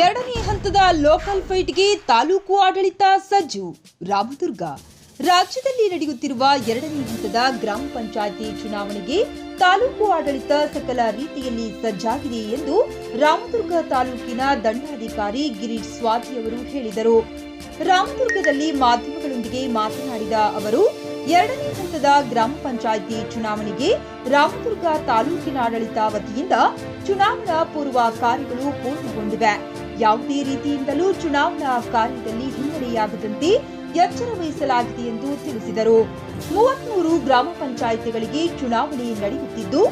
ಎರಡನೇ ಹಂತದ ಲೋಕಲ್ ಫೈಟ್ಗೆ ತಾಲೂಕು ಆಡಳಿತ ಸಜ್ಜು. ರಾಮದುರ್ಗ ರಾಜ್ಯದಲ್ಲಿ ನಡೆಯುತ್ತಿರುವ ಎರಡನೇ ಹಂತದ ಗ್ರಾಮ ಪಂಚಾಯಿತಿ ಚುನಾವಣೆಗೆ ತಾಲೂಕು ಆಡಳಿತ ಸಕಲ ರೀತಿಯಲ್ಲಿ ಸಜ್ಜಾಗಿದೆ ಎಂದು ರಾಮದುರ್ಗ ತಾಲೂಕಿನ ದಂಡಾಧಿಕಾರಿ ಗಿರೀಶ್ ಸ್ವಾತಿ ಅವರು ಹೇಳಿದರು. ರಾಮದುರ್ಗದಲ್ಲಿ ಮಾಧ್ಯಮಗಳೊಂದಿಗೆ ಮಾತನಾಡಿದ ಅವರು, ಎರಡನೇ ಹಂತದ ಗ್ರಾಮ ಪಂಚಾಯಿತಿ ಚುನಾವಣೆಗೆ ರಾಮದುರ್ಗ ತಾಲೂಕಿನ ಆಡಳಿತ ವತಿಯಿಂದ ಚುನಾವಣಾ ಪೂರ್ವ ಕಾರ್ಯಗಳು ಪೂರ್ಣಗೊಂಡಿವೆ. ಯಾವುದೇ ರೀತಿಯಿಂದಲೂ ಚುನಾವಣಾ ಕಾರ್ಯದಲ್ಲಿ ಹಿನ್ನಡೆಯಾಗದಂತೆ ಎಚ್ಚರ ವಹಿಸಲಾಗಿದೆ ಎಂದು ತಿಳಿಸಿದರು. 33 ಗ್ರಾಮ ಪಂಚಾಯಿತಿಗಳಿಗೆ ಚುನಾವಣೆ ನಡೆಯುತ್ತಿದ್ದು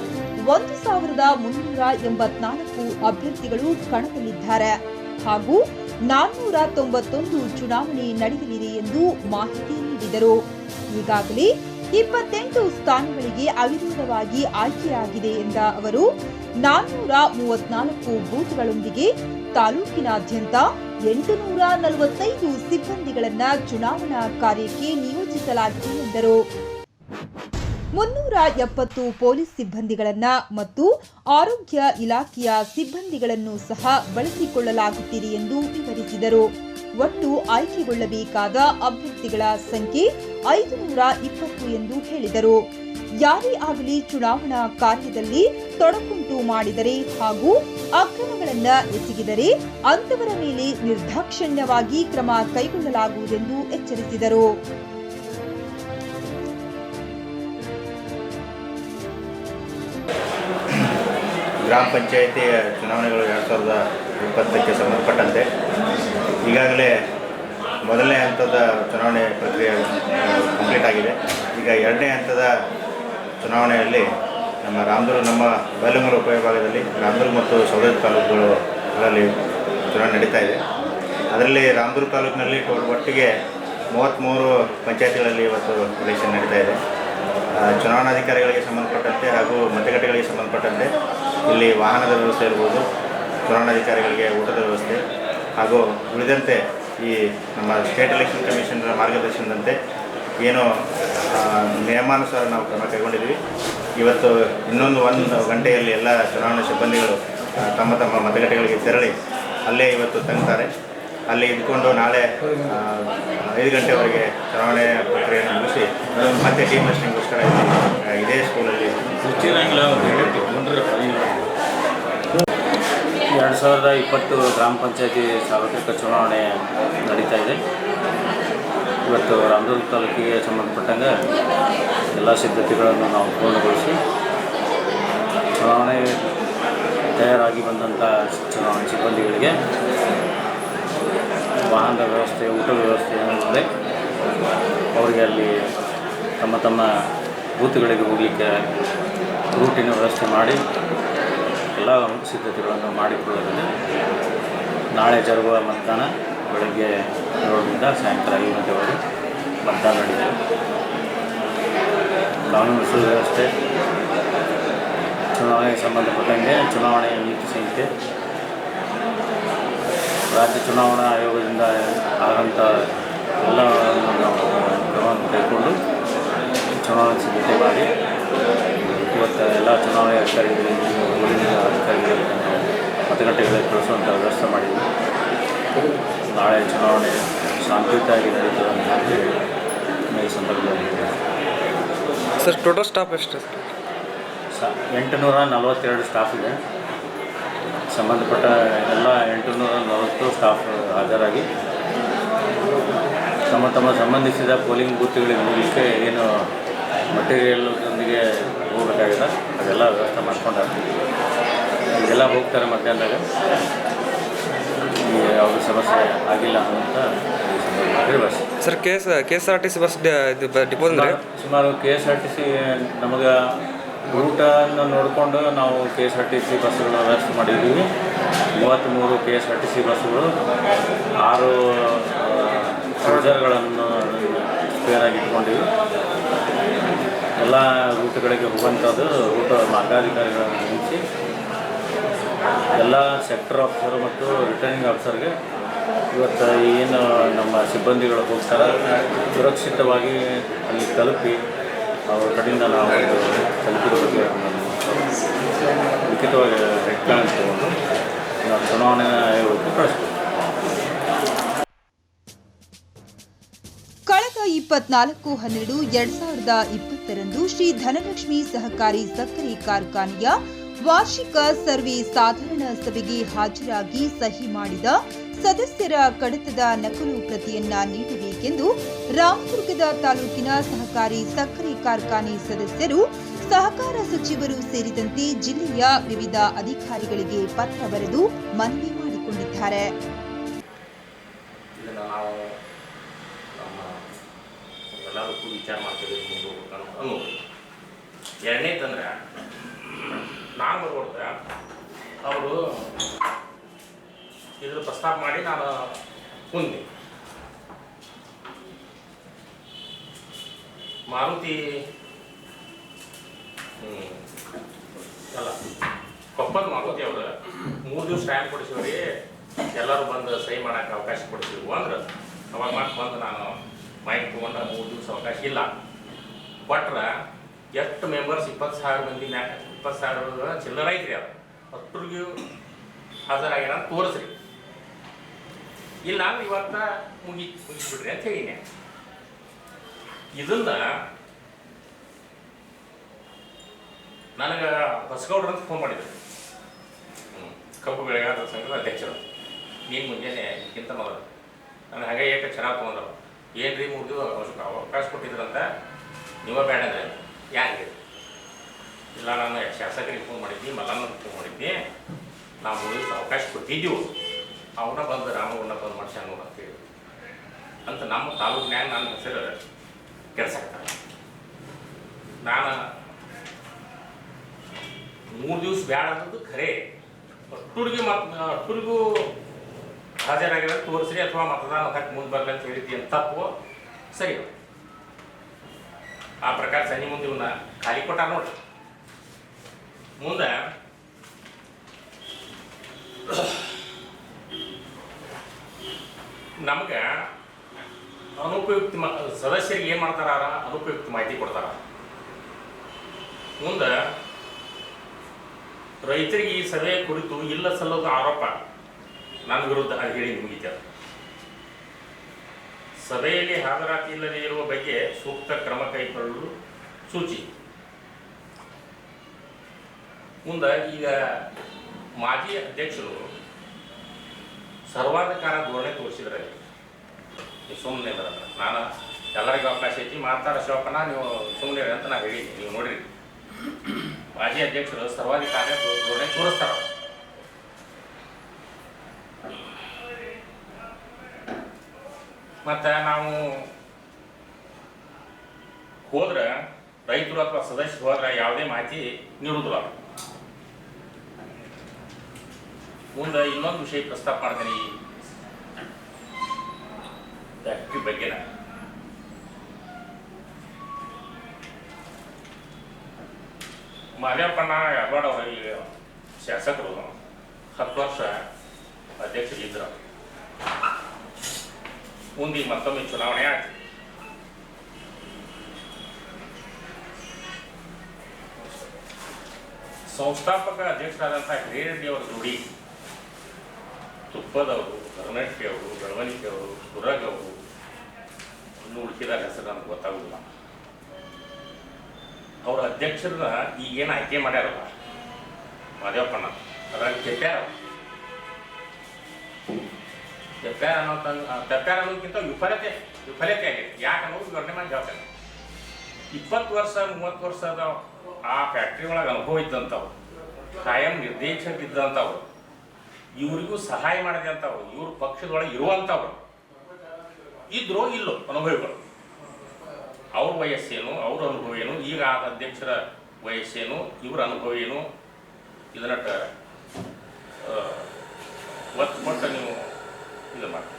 1384 ಅಭ್ಯರ್ಥಿಗಳು ಕಣದಲ್ಲಿದ್ದಾರೆ ಹಾಗೂ 491 ಚುನಾವಣೆ ನಡೆಯಲಿದೆ ಎಂದು ಮಾಹಿತಿ ನೀಡಿದರು. ಈಗಾಗಲೇ 28 ಸ್ಥಾನಗಳಿಗೆ ಅವಿರೋಧವಾಗಿ ಆಯ್ಕೆಯಾಗಿದೆ ಎಂದ ಅವರು, 434 ಬೂತ್ಗಳೊಂದಿಗೆ ತಾಲೂಕಿನಾದ್ಯಂತ 845 ಸಿಬ್ಬಂದಿಗಳನ್ನು ಚುನಾವಣಾ ಕಾರ್ಯಕ್ಕೆ ನಿಯೋಜಿಸಲಾಗಿದೆ ಎಂದರು. 370 ಪೊಲೀಸ್ ಸಿಬ್ಬಂದಿಗಳನ್ನು ಮತ್ತು ಆರೋಗ್ಯ ಇಲಾಖೆಯ ಸಿಬ್ಬಂದಿಗಳನ್ನು ಸಹ ಬಳಸಿಕೊಳ್ಳಲಾಗುತ್ತಿದೆ ಎಂದು ವಿವರಿಸಿದರು. ಒಟ್ಟು ಆಯ್ಕೆಗೊಳ್ಳಬೇಕಾದ ಅಭ್ಯರ್ಥಿಗಳ ಸಂಖ್ಯೆ 520 ಎಂದು ಹೇಳಿದರು. ಯಾರೇ ಆಗಲಿ ಚುನಾವಣಾ ಕಾರ್ಯದಲ್ಲಿ ತೊಡಕುಂಟು ಮಾಡಿದರೆ ಹಾಗೂ ಅಕ್ರಮಗಳನ್ನು ಎಸಗಿದರೆ ಅಂತವರ ಮೇಲೆ ನಿರ್ದಾಕ್ಷಿಣ್ಯವಾಗಿ ಕ್ರಮ ಕೈಗೊಳ್ಳಲಾಗುವುದೆಂದು ಎಚ್ಚರಿಸಿದರು. ಗ್ರಾಮ ಪಂಚಾಯಿತಿ ಚುನಾವಣೆಗಳು 2020ಕ್ಕೆ ಸಂಬಂಧಪಟ್ಟಂತೆ ಈಗಾಗಲೇ ಮೊದಲನೇ ಹಂತದ ಚುನಾವಣೆ ಪ್ರಕ್ರಿಯೆ ಕಂಪ್ಲೀಟ್ ಆಗಿದೆ. ಈಗ ಎರಡನೇ ಹಂತದ ಚುನಾವಣೆಯಲ್ಲಿ ನಮ್ಮ ಬೈಲಹೊಂಗಲ ಉಪವಿಭಾಗದಲ್ಲಿ ರಾಮದುರ್ಗ ಮತ್ತು ಸೌದತ್ತಿ ತಾಲೂಕುಗಳಲ್ಲಿ ಚುನಾವಣೆ ನಡೀತಾ ಇದೆ. ಅದರಲ್ಲಿ ರಾಮದುರ್ಗ ತಾಲೂಕಿನಲ್ಲಿ ಒಟ್ಟಿಗೆ 33 ಪಂಚಾಯತಿಗಳಲ್ಲಿ ಇವತ್ತು ಎಲೆಕ್ಷನ್ ನಡೀತಾ ಇದೆ. ಚುನಾವಣಾಧಿಕಾರಿಗಳಿಗೆ ಸಂಬಂಧಪಟ್ಟಂತೆ ಹಾಗೂ ಮತಗಟ್ಟೆಗಳಿಗೆ ಸಂಬಂಧಪಟ್ಟಂತೆ ಇಲ್ಲಿ ವಾಹನದ ವ್ಯವಸ್ಥೆ ಇರ್ಬೋದು, ಚುನಾವಣಾಧಿಕಾರಿಗಳಿಗೆ ಊಟದ ವ್ಯವಸ್ಥೆ ಹಾಗೂ ಉಳಿದಂತೆ ಈ ನಮ್ಮ ಸ್ಟೇಟ್ ಎಲೆಕ್ಷನ್ ಕಮಿಷನರ ಮಾರ್ಗದರ್ಶನದಂತೆ ಏನು ನಿಯಮಾನುಸಾರ ನಾವು ಕ್ರಮ ಕೈಗೊಂಡಿದ್ವಿ. ಇವತ್ತು ಇನ್ನೊಂದು 1 ಗಂಟೆಯಲ್ಲಿ ಎಲ್ಲ ಚುನಾವಣಾ ಸಿಬ್ಬಂದಿಗಳು ತಮ್ಮ ಮತಗಟ್ಟೆಗಳಿಗೆ ತೆರಳಿ ಅಲ್ಲೇ ಇವತ್ತು ತಂಗ್ತಾರೆ. ಅಲ್ಲಿ ಇದ್ಕೊಂಡು ನಾಳೆ 5 ಗಂಟೆವರೆಗೆ ಚುನಾವಣೆ ಪ್ರಕ್ರಿಯೆಯನ್ನು ಮುಗಿಸಿ ಮತ್ತೆ ಟೀಮ್ ಲಿಸ್ಟಿಂಗ್ಗೋಸ್ಕರ ಇದೇ ಸ್ಕೂಲಲ್ಲಿ 2020 ಗ್ರಾಮ ಪಂಚಾಯತಿ ಸಾರ್ವತ್ರಿಕ ಚುನಾವಣೆ ನಡೀತಾ ಇದೆ. ಇವತ್ತು ರಾಮದುರ್ಗ ತಾಲೂಕಿಗೆ ಸಂಬಂಧಪಟ್ಟಂಗೆ ಎಲ್ಲ ಸಿದ್ಧತೆಗಳನ್ನು ನಾವು ಪೂರ್ಣಗೊಳಿಸಿ ಚುನಾವಣೆ ತಯಾರಾಗಿ ಬಂದಂಥ ಚುನಾವಣೆ ಸಿಬ್ಬಂದಿಗಳಿಗೆ ವಾಹನದ ವ್ಯವಸ್ಥೆ, ಊಟದ ವ್ಯವಸ್ಥೆ ಏನಿದೆ ಅವರಿಗೆ ಅಲ್ಲಿ ತಮ್ಮ ಬೂತ್ಗಳಿಗೆ ಹೋಗಲಿಕ್ಕೆ ರೂಟಿನ ವ್ಯವಸ್ಥೆ ಮಾಡಿ ಎಲ್ಲ ಸಿದ್ಧತೆಗಳನ್ನು ಮಾಡಿಕೊಳ್ಳಲಿದೆ. ನಾಳೆ ಜರುಗುವ ಮತದಾನ ಬೆಳಗ್ಗೆ 7ರಿಂದ ಸಾಯಂಕಾಲ 5 ಗಂಟೆವರೆಗೆ ಮತದಾನ ನಡೆದಿದೆ. ಕಾನೂನು ಸುವ್ಯವಸ್ಥೆ, ಚುನಾವಣೆಗೆ ಸಂಬಂಧಪಟ್ಟಂಗೆ ಚುನಾವಣೆಯ ನೀತಿ ಸಂಹಿತೆ, ರಾಜ್ಯ ಚುನಾವಣಾ ಆಯೋಗದಿಂದ ಆದಂಥ ಎಲ್ಲವನ್ನು ನಾವು ಕ್ರಮವನ್ನು ಕೈಗೊಂಡು ಚುನಾವಣೆ ಸಿದ್ಧತೆ ಮಾಡಿ ಇವತ್ತು ಎಲ್ಲ ಚುನಾವಣೆ ಅಧಿಕಾರಿಗಳಿಗೆ ಮತಗಟ್ಟೆಗಳಿಗೆ ಕಳಿಸುವಂಥ ವ್ಯವಸ್ಥೆ ಮಾಡಿದ್ವಿ. ನಾಳೆ ಚುನಾವಣೆ ಶಾಂತಿಯುತವಾಗಿ ನಡೀತದೆ ಅಂತ ಹೇಳಿ ಈ ಸಂದರ್ಭದಲ್ಲಿ ಸರ್, ಟೋಟಲ್ ಸ್ಟಾಫ್ ಎಷ್ಟು? 842 ಸ್ಟಾಫ್ ಇದೆ. ಸಂಬಂಧಪಟ್ಟ ಎಲ್ಲ 840 ಸ್ಟಾಫ್ ಹಾಜರಾಗಿ ತಮ್ಮ ಸಂಬಂಧಿಸಿದ ಪೋಲಿಂಗ್ ಬೂತ್ಗಳಿಗೆ ಹೋಗಲಿಕ್ಕೆ ಏನು ಮಟೀರಿಯಲ್ದೊಂದಿಗೆ ಹೋಗಬೇಕಾಗಿದೆ ಅದೆಲ್ಲ ವ್ಯವಸ್ಥೆ ಮಾಡ್ಕೊಂಡಾಗ ಇದೆಲ್ಲ ಹೋಗ್ತಾರೆ. ಮಧ್ಯಾಹ್ನದಾಗ ಯಾವುದೇ ಸಮಸ್ಯೆ ಆಗಿಲ್ಲ ಅಂತ bus. Sir, KSRTC bus depot ಅಂದರೆ ಸುಮಾರು KSRTC ನಮಗೆ ರೂಟನ್ನು ನೋಡಿಕೊಂಡು ನಾವು KSRTC ಬಸ್ಸುಗಳ ವ್ಯವಸ್ಥೆ ಮಾಡಿದ್ದೀವಿ. 33 KSRTC ಬಸ್ಸುಗಳು, 6 ಕ್ರೂಸರ್ಗಳನ್ನು ಸ್ಪೇರಾಗಿ ಇಟ್ಕೊಂಡಿವಿ. ಎಲ್ಲ ರೂಟ್ಗಳಿಗೆ ಹೋಗುವಂಥದ್ದು ರೂಟ್ ಮಾರ್ಗಾಧಿಕಾರಿಗಳನ್ನು ನೇಮಿಸಿ ಎಲ್ಲ ಸೆಕ್ಟರ್ ಆಫೀಸರ್ ಮತ್ತು ರಿಟರ್ನಿಂಗ್ ಆಫೀಸರ್ಗೆ ಇವತ್ತು ಏನು ನಮ್ಮ ಸಿಬ್ಬಂದಿಗಳು ಹೋಗ್ತಾರೆ ಸುರಕ್ಷಿತವಾಗಿ ಅಲ್ಲಿ ತಲುಪಿ ಅವ್ರ ಕಡೆಯಿಂದ ನಾವು ತಲುಪಿರೋ ಬಗ್ಗೆ ಲಿಖಿತವಾಗಿ ಹೆಡ್ಗಳನ್ನು ತಗೊಂಡು ನಾವು ಚುನಾವಣೆ ಆಯೋಗಕ್ಕೆ ಕಳಿಸ್ಬೋದು. ಕಳೆದ 24/12/2020 ಶ್ರೀ ಧನಲಕ್ಷ್ಮಿ ಸಹಕಾರಿ ಸಕ್ಕರೆ ಕಾರ್ಖಾನೆಯ ವಾರ್ಷಿಕ ಸರ್ವೆ ಸಾಧಾರಣ ಸಭೆಗೆ ಹಾಜರಾಗಿ ಸಹಿ ಮಾಡಿದ ಸದಸ್ಯರ ಕಡತದ ನಕಲು ಪ್ರತಿಯನ್ನ ನೀಡಬೇಕೆಂದು ರಾಮದುರ್ಗದ ತಾಲೂಕಿನ ಸಹಕಾರಿ ಸಕ್ಕರೆ ಕಾರ್ಖಾನೆ ಸದಸ್ಯರು ಸಹಕಾರ ಸಚಿವರು ಸೇರಿದಂತೆ ಜಿಲ್ಲೆಯ ವಿವಿಧ ಅಧಿಕಾರಿಗಳಿಗೆ ಪತ್ರ ಬರೆದು ಮನವಿ ಮಾಡಿಕೊಂಡಿದ್ದಾರೆ. ಇದನ್ನು ನಾವು ಎಲ್ಲರೂ ಕೂಡ ವಿಚಾರ ಮಾಡ್ತೀವಿ ಅನ್ನೋದು. ಎರಡನೇದಂದ್ರೆ ನಾನು ಬರ್ಕೊಡ್ದೆ ಅವರು ಇದ್ರ ಪ್ರಸ್ತಾಪ ಮಾಡಿ ನಾನು ಮುಂದೆ ಮಾರುತಿ ಅಲ್ಲ ಕೊಪ್ಪದ ಮಾರುತಿ ಅವರು 3 ದಿವಸ ಟೈಮ್ ಕೊಡಿಸಿವ್ರಿ, ಎಲ್ಲರೂ ಬಂದು ಸಹಿ ಮಾಡೋಕ್ಕೆ ಅವಕಾಶ ಕೊಡಿಸಿದ್ವು ಅಂದ್ರೆ ಅವಾಗ ಮತ್ತೆ ಬಂದು ನಾನು ಮೈಕ್ ತೊಗೊಂಡು 3 ದಿವಸ ಅವಕಾಶ ಇಲ್ಲ ಕೊಟ್ರೆ ಎಷ್ಟು ಮೆಂಬರ್ಸ್ 20,000 ಮಂದಿ 20,000 ಚಿಲ್ಲರ ಐತ್ರಿ ಅದು ಅಷ್ಟ್ರಿಗೂ ಹಾಜರಾಗ್ಯಾರ ಅಂತ ತೋರಿಸ್ರಿ, ಇಲ್ಲ ಅಂದ್ರೆ ಇವತ್ತ ಮುಗಿಸ್ಬಿಡ್ರಿ ಅಂತ ಹೇಳಿನಿ. ಇದನ್ನ ನನಗೆ ಹೊಸಗೌಡ್ರ ಅಂತ ಫೋನ್ ಮಾಡಿದ್ರು, ಕಬ್ಬು ಬೆಳೆಗಾರರ ಸಂಘದ ಅಧ್ಯಕ್ಷರು. ನೀನು ಮುಂಜಾನೆ ಇದಕ್ಕಿಂತ ಮೊದಲು ನಾನು ಹಾಗೆ ಏಕೆ ಚೆನ್ನಾಗಿ ತೊಗೊಂಡ್ರು, ಏನು ರೀ 3 ದಿವಸ ಅವಕಾಶ ಕೊಟ್ಟಿದ್ರಂತ ನೀವೇ ಬೇಡ ಅಂದರೆ ಯಾಕೆ ಇಲ್ಲ, ನಾನು ಶಾಸಕರಿಗೆ ಫೋನ್ ಮಾಡಿದ್ವಿ, ಮಲ್ಲಣ್ಣವ್ರಿಗೆ ಫೋನ್ ಮಾಡಿದ್ವಿ, ನಾವು 3 ದಿವಸ ಅವಕಾಶ ಕೊಟ್ಟಿದ್ದೀವಿ, ಅವನ್ನ ಬಂದು ರಾಮಗೌಡನ ಬಂದು ಮಾಡ್ಸ್ಯಾನ ಅಂತೇಳಿ ಅಂತ ನಮ್ಮ ತಾಲೂಕಿನ್ಯಾಗ ನನ್ನ ಹೆಸರು ಕೆಡ್ಸಾಕ್ತಾರೆ. ನಾನು 3 ದಿವಸ ಬ್ಯಾಡ ಅನ್ನೋದು ಖರೆ, ಅಷ್ಟುರಿಗೂ ಹಾಜರಾಗಿರೋ ತೋರಿಸ್ರಿ ಅಥವಾ ಮತದಾನ ಹಾಕಿ ಮುಂದೆ ಬರಲಿ ಅಂತ ಹೇಳಿದ್ದಿ ಅಂತ ತಪ್ಪು ಸರಿ. ಆ ಪ್ರಕಾರ ಸಂಜೆ ಮುಂದೆ ಇವನ್ನ ಖಾಲಿ ಕೊಟ್ಟಾರ ನೋಡ್ರಿ. ಮುಂದೆ ನಮ್ಗೆ ಅನುಪಯುಕ್ತ ಸದಸ್ಯರಿಗೆ ಏನು ಮಾಡ್ತಾರ, ಅನುಪಯುಕ್ತ ಮಾಹಿತಿ ಕೊಡ್ತಾರ. ಮುಂದೆ ರೈತರಿಗೆ ಈ ಸಭೆ ಕುರಿತು ಇಲ್ಲ ಸಲ್ಲದ ಆರೋಪ ನನ್ನ ವಿರುದ್ಧ ಹೇಳಿ ಮುಗಿತ. ಸಭೆಯಲ್ಲಿ ಹಾಜರಾತಿ ಇಲ್ಲದೆ ಇರುವ ಬಗ್ಗೆ ಸೂಕ್ತ ಕ್ರಮ ಕೈಗೊಳ್ಳಲು ಸೂಚಿ. ಮುಂದೆ ಈಗ ಮಾಜಿ ಅಧ್ಯಕ್ಷರು ಸರ್ವಾಧಿಕಾರ ಧೋರಣೆ ತೋರಿಸಿದ್ರೆ ಸುಮ್ಮನೆ ಬರಲ್ಲ. ನಾನು ಎಲ್ಲರಿಗೂ ಅವಕಾಶ ಐತಿ ಮಾತಾಡ ಶಿವಪ್ಪನ ನೀವು ಸುಮ್ಮನೆ ಅಂತ ನಾನು ಹೇಳಿದ್ದೀನಿ, ನೀವು ನೋಡಿರಿ. ಮಾಜಿ ಅಧ್ಯಕ್ಷರು ಸರ್ವಾಧಿಕಾರ ಧೋರಣೆ ತೋರಿಸ್ತಾರ. ಮತ್ತು ನಾವು ಹೋದ್ರೆ ರೈತರು ಅಥವಾ ಸದಸ್ಯರು ಹೋದ್ರೆ ಯಾವುದೇ ಮಾಹಿತಿ ನೀಡುವುದಿಲ್ಲ. ಮುಂದೆ ಇನ್ನೊಂದು ವಿಷಯ ಪ್ರಸ್ತಾಪ ಮಾಡ್ತೀನಿ, ಫ್ಯಾಕ್ಟ್ರಿ ಬಗ್ಗೆ. ಮಾದೇವಪ್ಪಣ್ಣ ಯರವಾಡ ಅವರು ಈಗ ಶಾಸಕರು 10 ವರ್ಷ ಅಧ್ಯಕ್ಷರಿದ್ದರು. ಮುಂದೆ ಮತ್ತೊಮ್ಮೆ ಚುನಾವಣೆ ಆಯ್ತು. ಸಂಸ್ಥಾಪಕ ಅಧ್ಯಕ್ಷರಾದಂಥ ಹಿರೇರೆಡ್ಡಿ ಅವರ ಜೋಡಿ ತುಪ್ಪದವರು, ಕರ್ನಾಟಕಿ ಅವರು, ಬೆಳವಣಿಗೆ ಅವರು, ಸುರಗ್ ಅವರು, ಇನ್ನೂ ಉಳಿದ ಹೆಸರು ನನಗೆ ಗೊತ್ತಾಗುದಿಲ್ಲ. ಅವ್ರ ಅಧ್ಯಕ್ಷರನ್ನ ಈಗೇನು ಆಯ್ಕೆ ಮಾಡ್ಯಾರಲ್ಲ ಮಾದೇವಪ್ಪಣ್ಣ, ಅದ್ರಾಗ ತೆಪ್ಪ್ಯಾರ ಅನ್ನೋದಕ್ಕಿಂತ ವಿಫಲತೆ ಆಗಿದೆ. ಯಾಕೆ ಅನ್ನೋದು ಗಣನೆ ಮಾಡಿ ಹೇಳ್ತೇನೆ. 20 ವರ್ಷ 30 ವರ್ಷದ ಆ ಫ್ಯಾಕ್ಟ್ರಿ ಒಳಗೆ ಅನುಭವ ಇದ್ದಂಥವು, ಕಾಯಂ ನಿರ್ದೇಶಕರಿದ್ದಂಥವು, ಇವರಿಗೂ ಸಹಾಯ ಮಾಡಿದಂಥವು, ಇವ್ರ ಪಕ್ಷದೊಳಗೆ ಇರುವಂಥವ್ರು ಇದ್ರೋ ಇಲ್ಲೋ ಅನುಭವಿಗಳು. ಅವ್ರ ವಯಸ್ಸೇನು, ಅವ್ರ ಅನುಭವ ಏನು, ಈಗ ಆದ ಅಧ್ಯಕ್ಷರ ವಯಸ್ಸೇನು, ಇವರ ಅನುಭವ ಏನು, ಇದನ್ನಟ್ಟ ಒತ್ತು ಕೊಟ್ಟು ನೀವು ಇದು ಮಾಡಿ.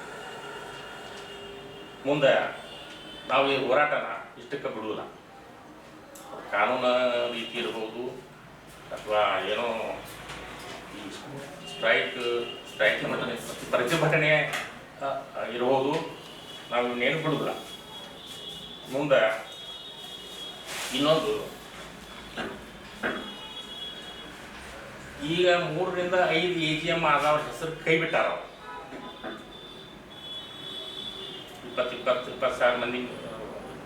ಮುಂದೆ ನಾವು ಈ ಹೋರಾಟನ ಇಷ್ಟಕ್ಕೆ ಬಿಡುವುದಿಲ್ಲ. ಕಾನೂನು ರೀತಿ ಇರ್ಬೋದು ಅಥವಾ ಏನೋ ಈ ಸ್ಟ್ರೈಕ್ ಪ್ರತಿಭಟನೆ ಇರ್ಬೋದು, ನಾವು ಇನ್ನೇನು ಬಿಡುವುದಿಲ್ಲ. ಮುಂದೆ ಇನ್ನೊಂದು, ಈಗ 3 ರಿಂದ 5 AGM ಆದವ್ರ ಹೆಸರು ಕೈ ಬಿಟ್ಟಾರ. 20,000 ಮಂದಿ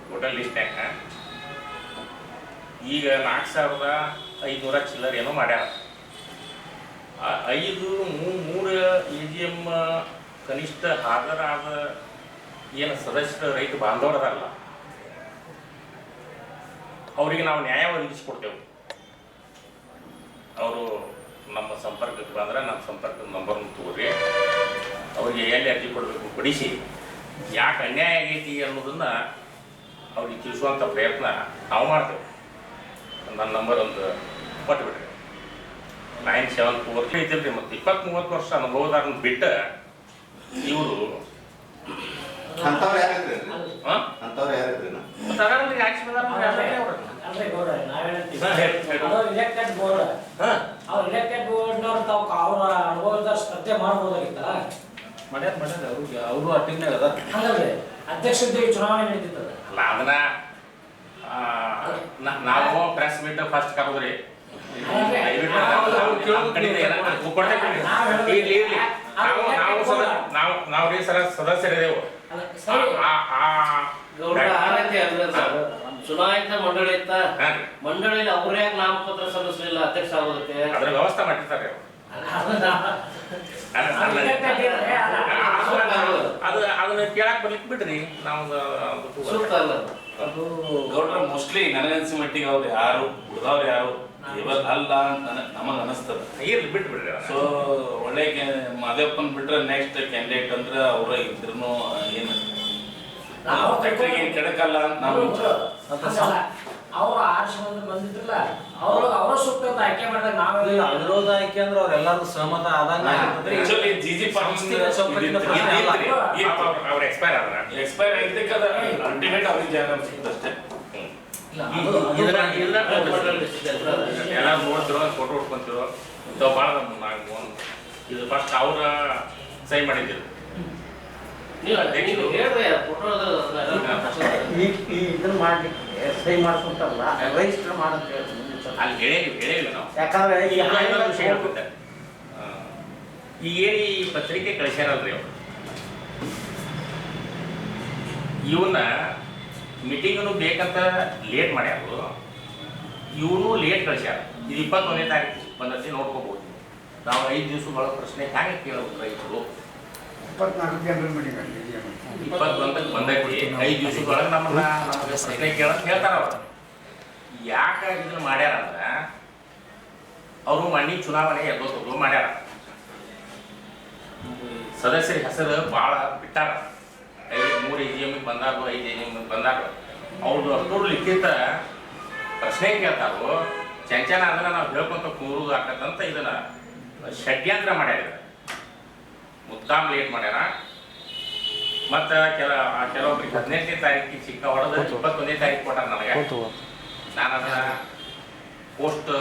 ಟೋಟಲ್ ಲಿಸ್ಟ್ನಾಗ ಈಗ 4,500 ಚಿಲ್ಲರ್ ಏನೋ ಮಾಡ್ಯಾರ. 3 AGM ಕನಿಷ್ಠ ಹಾಜರಾದ ಏನು ಸದಸ್ಯರ ರೈತ ಬಾಂಧವರಲ್ಲ ಅವರಿಗೆ ನಾವು ನ್ಯಾಯ ಒದಗಿಸಿಕೊಡ್ತೇವೆ. ಅವರು ನಮ್ಮ ಸಂಪರ್ಕಕ್ಕೆ ಬಂದರೆ ನಮ್ಮ ಸಂಪರ್ಕದ ನಂಬರ್ನ ತಗೋರಿ, ಅವ್ರಿಗೆ ಎಲ್ಲಿ ಅರ್ಜಿ ಕೊಡಬೇಕು ಕೊಡಿಸಿ, ಯಾಕೆ ಅನ್ಯಾಯ ಆಗೈತಿ ಅನ್ನೋದನ್ನು ಅವ್ರಿಗೆ ತಿಳಿಸುವಂಥ ಪ್ರಯತ್ನ ನಾವು ಮಾಡ್ತೇವೆ. ನನ್ನ ನಂಬರ್ ಒಂದು ಕೊಟ್ಟುಬಿಡ್ರಿ, 974 ಐತಿಲ್ರಿ. ಮತ್ತು 20-30 ವರ್ಷ ಅನುಭವದಾರನ್ನ ಬಿಟ್ಟು ಇವರು ಅಂಥವ್ರು ಯಾರಿದ್ರಿ? ಅಂಥವ್ರು ಯಾರಿದ್ರಿ? ಇಲೆಕ್ಟೆಡ್ ಬೋರ್ಡ್ನವ್ರು ತಾವು ಅವ್ರ ಅನುಭವದ ಸ್ಪರ್ಧೆ ಮಾಡ್ಬೋದಾಗಿತ್ತಲ್ಲ. ಮಾಡ್ಯಾರ ಅವ್ರಿಗೆ, ಅವರು ಅಟ್ಟಿಗ್ನಾಗ ಅದ. ಹಂಗಲ್ರಿ, ಅಧ್ಯಕ್ಷತೆ ಚುನಾವಣೆ ನಡೀತಿತ್ತದ ಅಲ್ಲ, ಅದನ್ನ ನಾವು ಪ್ರೆಸ್ ಮೀಟ್ ಫಸ್ಟ್ ಕರೆದ್ರಿ. ನಾವು ರೀ ಸದಸ್ಯರಿದೆವು. ಚುನಾಯಿತ ಮಂಡಳಿ ಇತ್ತ, ಮಂಡಳಿಯಲ್ಲಿ ಅವ್ರ ಯಾಕೆ ನಾಮಪತ್ರ ಸಲ್ಲಿಸಲಿಲ್ಲ ಅಧ್ಯಕ್ಷ ಆಗೋದಕ್ಕೆ? ಅದ್ರ ವ್ಯವಸ್ಥೆ ಮಾಡಿರ್ತಾರೆ ಅದನ್ನ ಕೇಳಕ್ ಬರ್ಲಿಕ್ಕೆ ಬಿಡ್ರಿ. ನಾವು ಸೂಕ್ತ ಅಲ್ಲ ಅದು ಗೌಡ್ರ. ಮೋಸ್ಟ್ಲಿ ನನಗನ್ಸಿ ಮಟ್ಟಿಗೆ ಅವ್ರು ಯಾರು ಉಳಿದವ್ರು ಯಾರು ಇವತ್ತು ಅಲ್ಲ ಅಂತ ನಮಗೆ ಅನಿಸ್ತದ. ಇರ್ಲಿ ಬಿಟ್ಬಿಡ್ರಿ. ಸೊ ಒಳ್ಳೆ ಮಾದೇವಪ್ಪನ್ ಬಿಟ್ರೆ ನೆಕ್ಸ್ಟ್ ಕ್ಯಾಂಡಿಡೇಟ್ ಅಂದ್ರೆ ಅವ್ರ ಇದ್ರೂ ಏನು ಕೆಡಕಲ್ಲ ಅಂತ ನಾವು ಅವ್ರು ಆರ್ಸಿ ಬಂದಿದ್ರಲ್ಲ, ಅವ್ರ ಸೂಕ್ತ ಆಯ್ಕೆ ಮಾಡಿದಾಗ ನಾವೆಲ್ಲ ಅವಿರೋಧ ಆಯ್ಕೆ ಅಂದ್ರೆ ಅವ್ರೆಲ್ಲಾರು ಸಹಮತ ಆದಂಗ ಜಿಜಿ ಅವ್ರು ಎಕ್ಸ್ಪೈರ್ ಆದ್ರ ಎಕ್ಸ್ಪೈರ್ ಆಗಿದ್ದಕ್ಕೆ ಅದು ಅಲ್ಟಿಮೇಟ್ ಅವ್ರಿಗೆ ಜಾಗ ಸಿಕ್ತಷ್ಟೇ. ಎಲ್ಲ ನೋಡ್ತಿರೋ ಫೋಟೋ ಉಟ್ಕೊಂತಿರೋ ಇಂಥವು ಭಾಳ ಇದು ಫಸ್ಟ್ ಅವ್ರ ಸಹಿ ಮಾಡಿದ್ರು. ಇದನ್ನ ಮಾಡ್ಲಿಕ್ಕೆ ಸಹಿ ಮಾಡ್ಕೊಂತಾರಲ್ಲ, ರಿಜಿಸ್ಟರ್ ಮಾಡಂತ ಹೇಳ್ತೀನಿ. ಅಲ್ಲಿ ಹೇಳಿಲ್ಲ ನಾವು. ಯಾಕಂದ್ರೆ ವಿಷಯ ಹೇಳ್ಬಿಟ್ಟೆ. ಈಗ ಏನು ಈ ಪತ್ರಿಕೆ ಕಳಿಸ್ಯಾರಲ್ರಿ ಅವರು, ಇವನ್ನ ಮೀಟಿಂಗನ್ನು ಬೇಕಂತ ಲೇಟ್ ಮಾಡ್ಯಾರು. ಇವನು ಲೇಟ್ ಕಳಿಸ್ಯಾರ. ಇದು 21ನೇ ತಾರೀಕು ಬಂದತಿ, ನೋಡ್ಕೋಬಹುದು. ನಾವು 5 ದಿವಸಗಳ ಪ್ರಶ್ನೆ ಹ್ಯಾಂಗೆ ಕೇಳೋದು ರೈತರು? 21ಕ್ಕೆ ಬಂದೈತಿ, 5 ದಿವಸದೊಳಗೆ ನಮಗೆ ಪ್ರಶ್ನೆ ಕೇಳೋದು ಹೇಳ್ತಾರ ಅವ್ರು. ಯಾಕೆ ಇದನ್ನ ಮಾಡ್ಯಾರ ಅಂದ್ರೆ ಅವರು ಮಣ್ಣಿ ಚುನಾವಣೆ ಎದ್ದೋದು ಮಾಡ್ಯಾರ. ಸದಸ್ಯರ ಹೆಸರು ಭಾಳ ಬಿಟ್ಟಾರ. 3 AGM ಬಂದಾಗ 5 AGM ಬಂದಾಗ ಅವ್ರದ್ದು ಅಷ್ಟೂರು ಲಿಖಿತ ಪ್ರಶ್ನೆ ಕೇಳ್ತಾರೋ ಚಂಚನ ಅದನ್ನ ನಾವು ಹೇಳ್ಕೊಂತ ಕೂರುದು ಆಕತ್ತಂತ ಇದನ್ನ ಷಡ್ಯಂತ್ರ ಮಾಡ್ಯಾರ. ಮುದ್ದಾಮ್ ಲೇಟ್ ಮಾಡ್ಯಾರ. ಮತ್ತು ಕೆಲವೊಬ್ರಿಗೆ 18ನೇ ತಾರೀಕಿಗೆ ಸಿಕ್ಕ ಹೊಡೆದು 21ನೇ ತಾರೀಕು ಕೊಟ್ಟಾರ ನನಗೆ. ನಾನು ಅದನ್ನ ಪೋಸ್ಟ್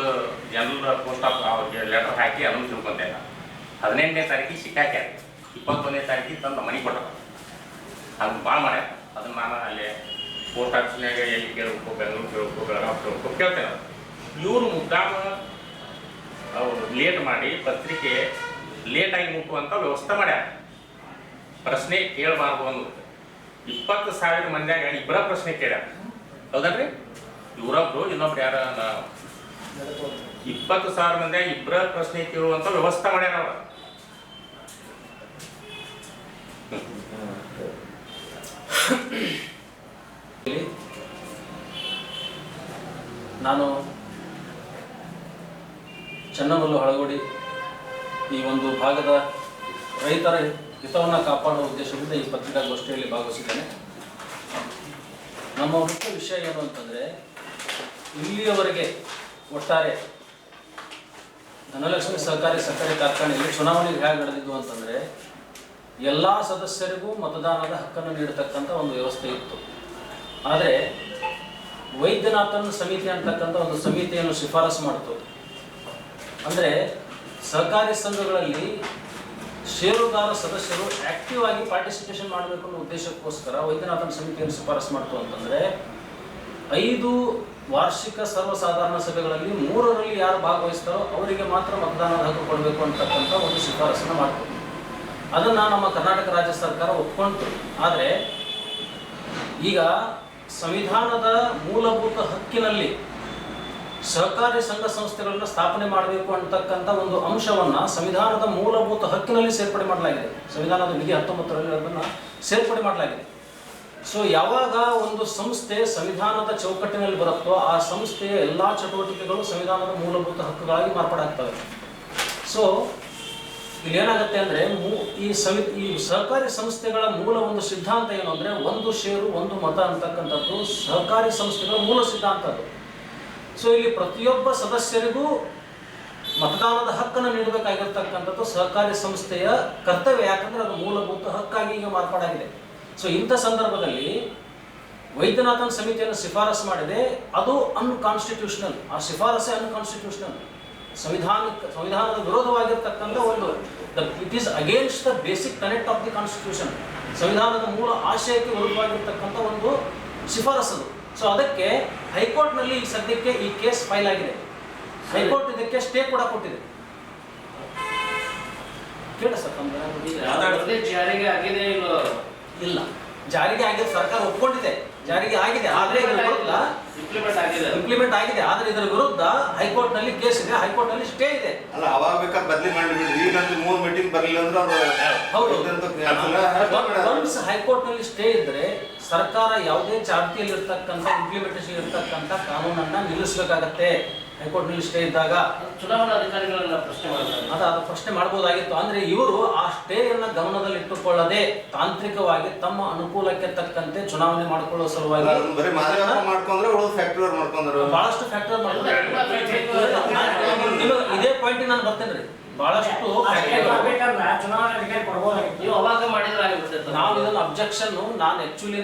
ಜನರಲ್ ಪೋಸ್ಟ್ ಆಫ್ ಅವ್ರಿಗೆ ಲೆಟರ್ ಹಾಕಿ ಅದನ್ನು ತಿಳ್ಕೊಂತೆ. 18ನೇ ತಾರೀಕಿಗೆ ಸಿಕ್ಕಾಕ್ಯಾರ, 21ನೇ ತಾರೀಕಿಗೆ ತಂದು ಮನೆ ಕೊಟ್ಟಾರ. ಅದು ಭಾಳ ಮಾಡ್ಯಾರ. ಅದನ್ನು ನಾನು ಅಲ್ಲಿ ಪೋಸ್ಟ್ ಆಫೀಸ್ನಾಗ ಎಲ್ಲಿ ಕೇಳಬೇಕು, ಬೆಂಗಳೂರು ಕೇಳಬೇಕು, ಬೆಳಗಾವಿ ಕೇಳಬೇಕು ಕೇಳ್ತೇನೆ. ಇವರು ಮುದ್ದಾಮ ಅವರು ಲೇಟ್ ಮಾಡಿ ಪತ್ರಿಕೆ ಲೇಟಾಗಿ ಮುಟ್ಟುವಂಥ ವ್ಯವಸ್ಥೆ ಮಾಡ್ಯಾರ. ಪ್ರಶ್ನೆ ಕೇಳಬಾರ್ದು ಅನ್ನೋದು 20,000 ಮಂದಿಯಾಗ ಇಬ್ಬರ ಪ್ರಶ್ನೆ ಕೇಳ್ಯಾರ. ಹೌದಲ್ರಿ? ಇವರೊಬ್ರು ಇನ್ನೊಬ್ರು ಯಾರ 20,000 ಮಂದಿಯಾಗ ಇಬ್ಬರ ಪ್ರಶ್ನೆ ಕೇಳುವಂಥ ವ್ಯವಸ್ಥೆ ಮಾಡ್ಯಾರ ಅವ್ರ. ನಾನು ಚನ್ನಮಲ್ಲು ಹಳಗೋಡಿ ಈ ಒಂದು ಭಾಗದ ರೈತರ ಹಿತವನ್ನು ಕಾಪಾಡುವ ಉದ್ದೇಶದಿಂದ ಈ ಪತ್ರಿಕಾಗೋಷ್ಠಿಯಲ್ಲಿ ಭಾಗವಹಿಸಿದ್ದೇನೆ. ನಮ್ಮ ಮುಖ್ಯ ವಿಷಯ ಏನು ಅಂತಂದರೆ, ಇಲ್ಲಿಯವರೆಗೆ ಒಟ್ಟಾರೆ ಧನಲಕ್ಷ್ಮಿ ಸಹಕಾರಿ ಸಕ್ಕರೆ ಕಾರ್ಖಾನೆಯಲ್ಲಿ ಚುನಾವಣೆಗೆ ಹೇಗೆ ನಡೆದಿದ್ದು ಅಂತಂದರೆ, ಎಲ್ಲ ಸದಸ್ಯರಿಗೂ ಮತದಾನದ ಹಕ್ಕನ್ನು ನೀಡತಕ್ಕಂಥ ಒಂದು ವ್ಯವಸ್ಥೆ ಇತ್ತು. ಆದರೆ ವೈದ್ಯನಾಥನ್ ಸಮಿತಿ ಅಂತಕ್ಕಂಥ ಒಂದು ಸಮಿತಿಯನ್ನು ಶಿಫಾರಸು ಮಾಡಿತು. ಅಂದರೆ ಸಹಕಾರಿ ಸಂಘಗಳಲ್ಲಿ ಷೇರುದಾರ ಸದಸ್ಯರು ಆಕ್ಟಿವ್ ಆಗಿ ಪಾರ್ಟಿಸಿಪೇಷನ್ ಮಾಡಬೇಕು ಅನ್ನೋ ಉದ್ದೇಶಕ್ಕೋಸ್ಕರ ವೈದ್ಯನಾಥನ್ ಸಮಿತಿಯನ್ನು ಶಿಫಾರಸು ಮಾಡ್ತು. ಅಂತಂದರೆ 5 ವಾರ್ಷಿಕ ಸರ್ವಸಾಧಾರಣ ಸಭೆಗಳಲ್ಲಿ 3ರಲ್ಲಿ ಯಾರು ಭಾಗವಹಿಸ್ತಾರೋ ಅವರಿಗೆ ಮಾತ್ರ ಮತದಾನದ ಹಕ್ಕು ಕೊಡಬೇಕು ಅಂತಕ್ಕಂಥ ಒಂದು ಶಿಫಾರಸನ್ನು ಮಾಡ್ತು. ಅದನ್ನು ನಮ್ಮ ಕರ್ನಾಟಕ ರಾಜ್ಯ ಸರ್ಕಾರ ಒಪ್ಕೊಂತು. ಆದರೆ ಈಗ ಸಂವಿಧಾನದ ಮೂಲಭೂತ ಹಕ್ಕಿನಲ್ಲಿ ಸಹಕಾರಿ ಸಂಘ ಸಂಸ್ಥೆಗಳನ್ನು ಸ್ಥಾಪನೆ ಮಾಡಬೇಕು ಅಂತಕ್ಕಂಥ ಒಂದು ಅಂಶವನ್ನು ಸಂವಿಧಾನದ ಮೂಲಭೂತ ಹಕ್ಕಿನಲ್ಲಿ ಸೇರ್ಪಡೆ ಮಾಡಲಾಗಿದೆ. ಸಂವಿಧಾನದ ವಿಧಿ 19ರಲ್ಲಿ ಅದನ್ನು ಸೇರ್ಪಡೆ ಮಾಡಲಾಗಿದೆ. ಸೊ ಯಾವಾಗ ಒಂದು ಸಂಸ್ಥೆ ಸಂವಿಧಾನದ ಚೌಕಟ್ಟಿನಲ್ಲಿ ಬರುತ್ತೋ ಆ ಸಂಸ್ಥೆಯ ಎಲ್ಲ ಚಟುವಟಿಕೆಗಳು ಸಂವಿಧಾನದ ಮೂಲಭೂತ ಹಕ್ಕುಗಳಾಗಿ ಮಾರ್ಪಾಡಾಗ್ತವೆ. ಸೊ ಇಲ್ಲಿ ಏನಾಗುತ್ತೆ ಅಂದರೆ ಈ ಸಹಕಾರಿ ಸಂಸ್ಥೆಗಳ ಮೂಲ ಒಂದು ಸಿದ್ಧಾಂತ ಏನು ಅಂದರೆ ಒಂದು ಷೇರು ಒಂದು ಮತ ಅಂತಕ್ಕಂಥದ್ದು ಸಹಕಾರಿ ಸಂಸ್ಥೆಗಳ ಮೂಲ ಸಿದ್ಧಾಂತ ಅದು. ಸೊ ಇಲ್ಲಿ ಪ್ರತಿಯೊಬ್ಬ ಸದಸ್ಯರಿಗೂ ಮತದಾನದ ಹಕ್ಕನ್ನು ನೀಡಬೇಕಾಗಿರ್ತಕ್ಕಂಥದ್ದು ಸಹಕಾರಿ ಸಂಸ್ಥೆಯ ಕರ್ತವ್ಯ, ಯಾಕಂದರೆ ಅದು ಮೂಲಭೂತ ಹಕ್ಕಾಗಿ ಈಗ ಮಾರ್ಪಾಡಾಗಿದೆ. ಸೊ ಇಂಥ ಸಂದರ್ಭದಲ್ಲಿ ವೈದ್ಯನಾಥನ್ ಸಮಿತಿಯನ್ನು ಶಿಫಾರಸು ಮಾಡಿದೆ, ಅದು ಅನ್ಕಾನ್ಸ್ಟಿಟ್ಯೂಷನಲ್. ಆ ಶಿಫಾರಸೆ ಅನ್ಕಾನ್ಸ್ಟಿಟ್ಯೂಷನಲ್, ಸಂವಿಧಾನದ ವಿರೋಧವಾಗಿರ್ತಕ್ಕಂಥ ಒಂದು it is against the basic tenet of the constitution. ಸಂವಿಧಾನದ ಮೂಲ ಆಶಯಕ್ಕೆ ವಿರುದ್ಧವಾಗಿರ್ತಕ್ಕಂಥ ಒಂದು ಶಿಫಾರಸು ಅದು. ಸೊ ಅದಕ್ಕೆ ಹೈಕೋರ್ಟ್ನಲ್ಲಿ ಈ ಸದ್ಯಕ್ಕೆ ಈ ಕೇಸ್ ಫೈಲ್ ಆಗಿದೆ. ಹೈಕೋರ್ಟ್ ಇದಕ್ಕೆ ಸ್ಟೇ ಕೂಡ ಕೊಟ್ಟಿದೆ. ಕೇಳ ಸರ್, ಜಾರಿಗೆ ಆಗಿದೆ ಇಲ್ಲ, ಜಾರಿಗೆ ಆಗಿದೆ, ಸರ್ಕಾರ ಒಪ್ಕೊಂಡಿದೆ, ಜಾರಿಗೆ ಆಗಿದೆ, ಆದರೆ ಇದರ ವಿರುದ್ಧ ಇಂಪ್ಲಿಮೆಂಟ್ ಆಗಿದೆ. ಆದರೆ ಇದರ ವಿರುದ್ಧ ಹೈಕೋರ್ಟ್ ನಲ್ಲಿ ಕೇಸ್ ಇದೆ, ಹೈಕೋರ್ಟ್ ನಲ್ಲಿ ಸ್ಟೇ ಇದೆ. ಅಲ್ಲ, ಅವಾಗ ಬೇಕಾದ್ರೆ ಬದಲಿ ಮಾಡಿಬಿಡ್ರಿ. ಈಗ 3 ಮೀಟಿಂಗ್ ಬರಲಿಲ್ಲ ಅಂದ್ರೆ ಒನ್ಸ್ ಹೈಕೋರ್ಟ್ ನಲ್ಲಿ ಸ್ಟೇ ಇದ್ರೆ ಸರ್ಕಾರ ಯಾವುದೇ ಚಾಲ್ತಿಯಲ್ಲಿ ಇರ್ತಕ್ಕಂಥ ಇಂಪ್ಲಿಮೆಂಟೇಷನ್ ಇರ್ತಕ್ಕಂಥ ಕಾನೂನನ್ನ ನಿಲ್ಲಿಸಬೇಕಾಗತ್ತೆ. ಹೈಕೋರ್ಟ್ ನಲ್ಲಿ ಸ್ಟೇ ಇದ್ದಾಗ ಚುನಾವಣಾ ಅಧಿಕಾರಿಗಳನ್ನ ಪ್ರಶ್ನೆ ಮಾಡ್ತಾರೆ, ಅದು ಪ್ರಶ್ನೆ ಮಾಡಬಹುದಾಗಿತ್ತು. ಅಂದ್ರೆ ಇವರು ಆ ಸ್ಟೇಯನ್ನ ಗಮನದಲ್ಲಿ ಇಟ್ಟುಕೊಳ್ಳದೆ ತಾಂತ್ರಿಕವಾಗಿ ತಮ್ಮ ಅನುಕೂಲಕ್ಕೆ ತಕ್ಕಂತೆ ಚುನಾವಣೆ ಮಾಡಿಕೊಳ್ಳುವ ಸಲುವಾಗಿ ಬಹಳಷ್ಟು ಫ್ಯಾಕ್ಟರ್ ಮಾಡ್ತಾರೆ. ಇದೇ ಪಾಯಿಂಟ್ ನಾನು ಬರ್ತೇನೆ ರೀ. ಬಹಳಷ್ಟು ನೀವು ಅವಾಗ ಮಾಡಿದ್ರೆ ನಾವು ಇದನ್ನ ಅಬ್ಜೆಕ್ಷನ್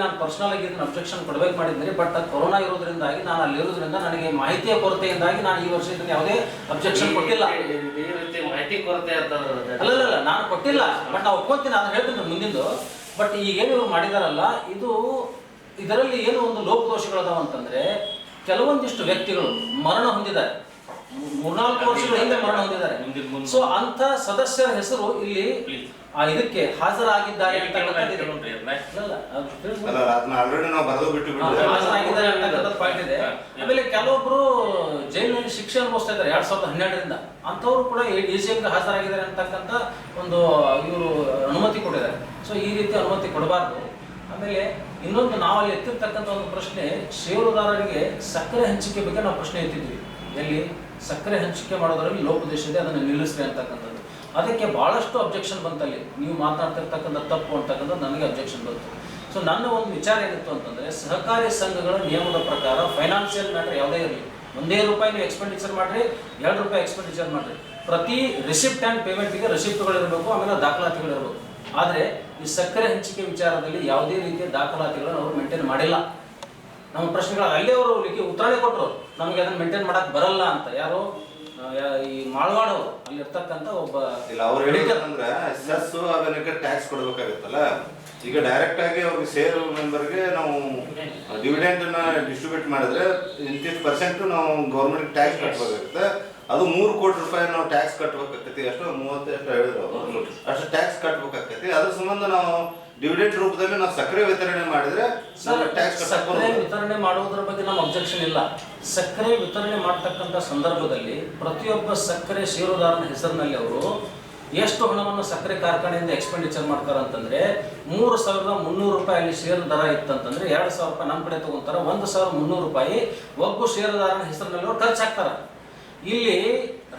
ನಾನು ಪರ್ಸನಲ್ ಆಗಿ ಇದನ್ನ ಅಬ್ಜೆಕ್ಷನ್ ಕೊಡ್ಬೇಕು ಮಾಡಿದ್ರಿ. ಬಟ್ ಕೊರೋನಾ ಇರೋದ್ರಿಂದಾಗಿ ನಾನು ಅಲ್ಲಿರೋದ್ರಿಂದ ನನಗೆ ಮಾಹಿತಿಯ ಕೊರತೆಯಿಂದಾಗಿ ನಾನು ಈ ವರ್ಷ ಇದನ್ನ ಯಾವುದೇ ಅಬ್ಜೆಕ್ಷನ್ ಕೊಟ್ಟಿಲ್ಲ. ಮಾಹಿತಿ ಕೊರತೆ ಅಲ್ಲ, ನಾನು ಕೊಟ್ಟಿಲ್ಲ, ಬಟ್ ನಾವು ಒಪ್ಕೊಂತೀನಿ, ನಾನು ಹೇಳ್ತೀನಿ ಮುಂದಿಂದು. ಬಟ್ ಈಗೇನು ಇವ್ರು ಮಾಡಿದಾರಲ್ಲ, ಇದರಲ್ಲಿ ಏನು ಒಂದು ಲೋಪದೋಷಗಳದಾವ ಅಂತಂದ್ರೆ ಕೆಲವೊಂದಿಷ್ಟು ವ್ಯಕ್ತಿಗಳು ಮರಣ ಹೊಂದಿದ್ದಾರೆ, 3-4 ವರ್ಷಗಳ ಹಿಂದೆ ಮರಣ ಹೊಂದಿದ್ದಾರೆ. ಸೊ ಅಂತ ಸದಸ್ಯರ ಹೆಸರು ಇಲ್ಲಿ ಇದಕ್ಕೆ ಹಾಜರಾಗಿದ್ದಾರೆ ಪಾಯಿಂಟ್ ಇದೆ. ಆಮೇಲೆ ಕೆಲವೊಬ್ರು ಜೈಲಿನಲ್ಲಿ ಶಿಕ್ಷೆ ಅನುಭವಿಸ್ತಾ ಇದ್ದಾರೆ 2012ರಿಂದ. ಅಂಥವ್ರು ಕೂಡ AGMಗೆ ಹಾಜರಾಗಿದ್ದಾರೆ ಅಂತಕ್ಕಂಥ ಒಂದು ಇವರು ಅನುಮತಿ ಕೊಟ್ಟಿದ್ದಾರೆ. ಸೊ ಈ ರೀತಿ ಅನುಮತಿ ಕೊಡಬಾರ್ದು. ಆಮೇಲೆ ಇನ್ನೊಂದು ನಾವಲ್ಲಿ ಎತ್ತಿರ್ತಕ್ಕಂಥ ಒಂದು ಪ್ರಶ್ನೆ, ಷೇರುದಾರರಿಗೆ ಸಕ್ಕರೆ ಹಂಚಿಕೆ ಬಗ್ಗೆ ನಾವು ಪ್ರಶ್ನೆ ಎತ್ತಿದ್ವಿ. ಎಲ್ಲಿ ಸಕ್ಕರೆ ಹಂಚಿಕೆ ಮಾಡೋದ್ರಲ್ಲಿ ಲೋಪದೇಶ ಇದೆ, ಅದನ್ನು ನಿಲ್ಲಿಸ್ರಿ ಅಂತಕ್ಕಂಥದ್ದು. ಅದಕ್ಕೆ ಭಾಳಷ್ಟು ಅಬ್ಜೆಕ್ಷನ್ ಬಂತಲ್ಲಿ. ನೀವು ಮಾತನಾಡ್ತಿರ್ತಕ್ಕಂಥ ತಪ್ಪು ಅಂತಕ್ಕಂಥದ್ದು ನನಗೆ ಅಬ್ಜೆಕ್ಷನ್ ಬಂತು. ಸೊ ನನ್ನ ಒಂದು ವಿಚಾರ ಏನಿತ್ತು ಅಂತಂದರೆ, ಸಹಕಾರಿ ಸಂಘಗಳ ನಿಯಮದ ಪ್ರಕಾರ ಫೈನಾನ್ಷಿಯಲ್ ಮ್ಯಾಟರ್ ಯಾವುದೇ ಇರಲಿ, ₹1 ನೀವು ಎಕ್ಸ್ಪೆಂಡಿಚರ್ ಮಾಡಿರಿ, ₹2 ಎಕ್ಸ್ಪೆಂಡಿಚರ್ ಮಾಡಿರಿ, ಪ್ರತಿ ರಿಸಿಪ್ಟ್ ಆ್ಯಂಡ್ ಪೇಮೆಂಟ್ಗೆ ರಿಸಿಪ್ಟ್ಗಳಿರಬೇಕು, ಆಮೇಲೆ ದಾಖಲಾತಿಗಳಿರಬೇಕು. ಆದರೆ ಈ ಸಕ್ಕರೆ ಹಂಚಿಕೆ ವಿಚಾರದಲ್ಲಿ ಯಾವುದೇ ರೀತಿಯ ದಾಖಲಾತಿಗಳನ್ನು ಅವರು ಮೇಂಟೈನ್ ಮಾಡಿಲ್ಲ. ನಮ್ಮ ಪ್ರಶ್ನೆಗಳ ಅಲ್ಲೇ ಅವರು ಉತ್ತರನೇ ಕೊಟ್ಟರು, ನಮಗೆ ಅದನ್ನು ಮೇಂಟೈನ್ ಮಾಡಕ್ಕೆ ಬರಲ್ಲ ಅಂತ. ಯಾರು ಈ ಮಾಳ್ವಾಡ್ ಅವರು ಅಲ್ಲಿ ಇರ್ತಕ್ಕಂಥ ಒಬ್ಬ ಇಲ್ಲ, ಅವ್ರು ಹೇಳಿದ್ರೆ ಸೆಸ್ ಅದಕ್ಕೆ ಟ್ಯಾಕ್ಸ್ ಕೊಡಬೇಕಾಗುತ್ತಲ್ಲ. ಈಗ ಡೈರೆಕ್ಟ್ ಆಗಿ ಅವ್ರಿಗೆ ಸೇರು ಮೆಂಬರ್ಗೆ ನಾವು ಡಿವಿಡೆಂಡ್ ಡಿಸ್ಟ್ರಿಬ್ಯೂಟ್ ಮಾಡಿದ್ರೆ ಇಂತಿಷ್ಟು % ನಾವು ಗೌರ್ಮೆಂಟ್ ಟ್ಯಾಕ್ಸ್ ಕಟ್ಟಬೇಕಾಗುತ್ತೆ. ಅದು ₹3 ಕೋಟಿ ನಾವು ಟ್ಯಾಕ್ಸ್ ಕಟ್ಟಬೇಕಾಗ್ತೈತಿ. ಎಷ್ಟು 30 ಎಷ್ಟು ಹೇಳಿದ್ರು ಅವರು, ಅಷ್ಟು ಟ್ಯಾಕ್ಸ್ ಕಟ್ಟಬೇಕಾಗ್ತೈತಿ. ಅದ್ರ ಸಂಬಂಧ ನಾವು ಡಿವಿಡೆಂಡ್ ರೂಪದಲ್ಲಿ ನಾವು ಸಕ್ಕರೆ ವಿತರಣೆ ಮಾಡಿದ್ರೆ ಸಕ್ಕರೆ ವಿತರಣೆ ಮಾಡುವುದರ ಬಗ್ಗೆ ನಮ್ಮ ಅಬ್ಜೆಕ್ಷನ್ ಇಲ್ಲ. ಸಕ್ಕರೆ ವಿತರಣೆ ಮಾಡತಕ್ಕಂಥ ಸಂದರ್ಭದಲ್ಲಿ ಪ್ರತಿಯೊಬ್ಬ ಸಕ್ಕರೆ ಷೇರುದಾರನ ಹೆಸರಿನಲ್ಲಿ ಅವರು ಎಷ್ಟು ಹಣವನ್ನು ಸಕ್ಕರೆ ಕಾರ್ಖಾನೆಯಿಂದ ಎಕ್ಸ್ಪೆಂಡಿಚರ್ ಮಾಡ್ತಾರೆ ಅಂತಂದ್ರೆ, ₹3,300 ಅಲ್ಲಿ ಷೇರು ದರ ಇತ್ತಂತಂದ್ರೆ ₹2,000 ನಮ್ಮ ಕಡೆ ತಗೊಂತಾರೆ, ₹1,300 ಒಬ್ಬ ಷೇರುದಾರನ ಹೆಸರಿನಲ್ಲಿ ಅವ್ರು ಖರ್ಚು ಹಾಕ್ತಾರೆ. ಇಲ್ಲಿ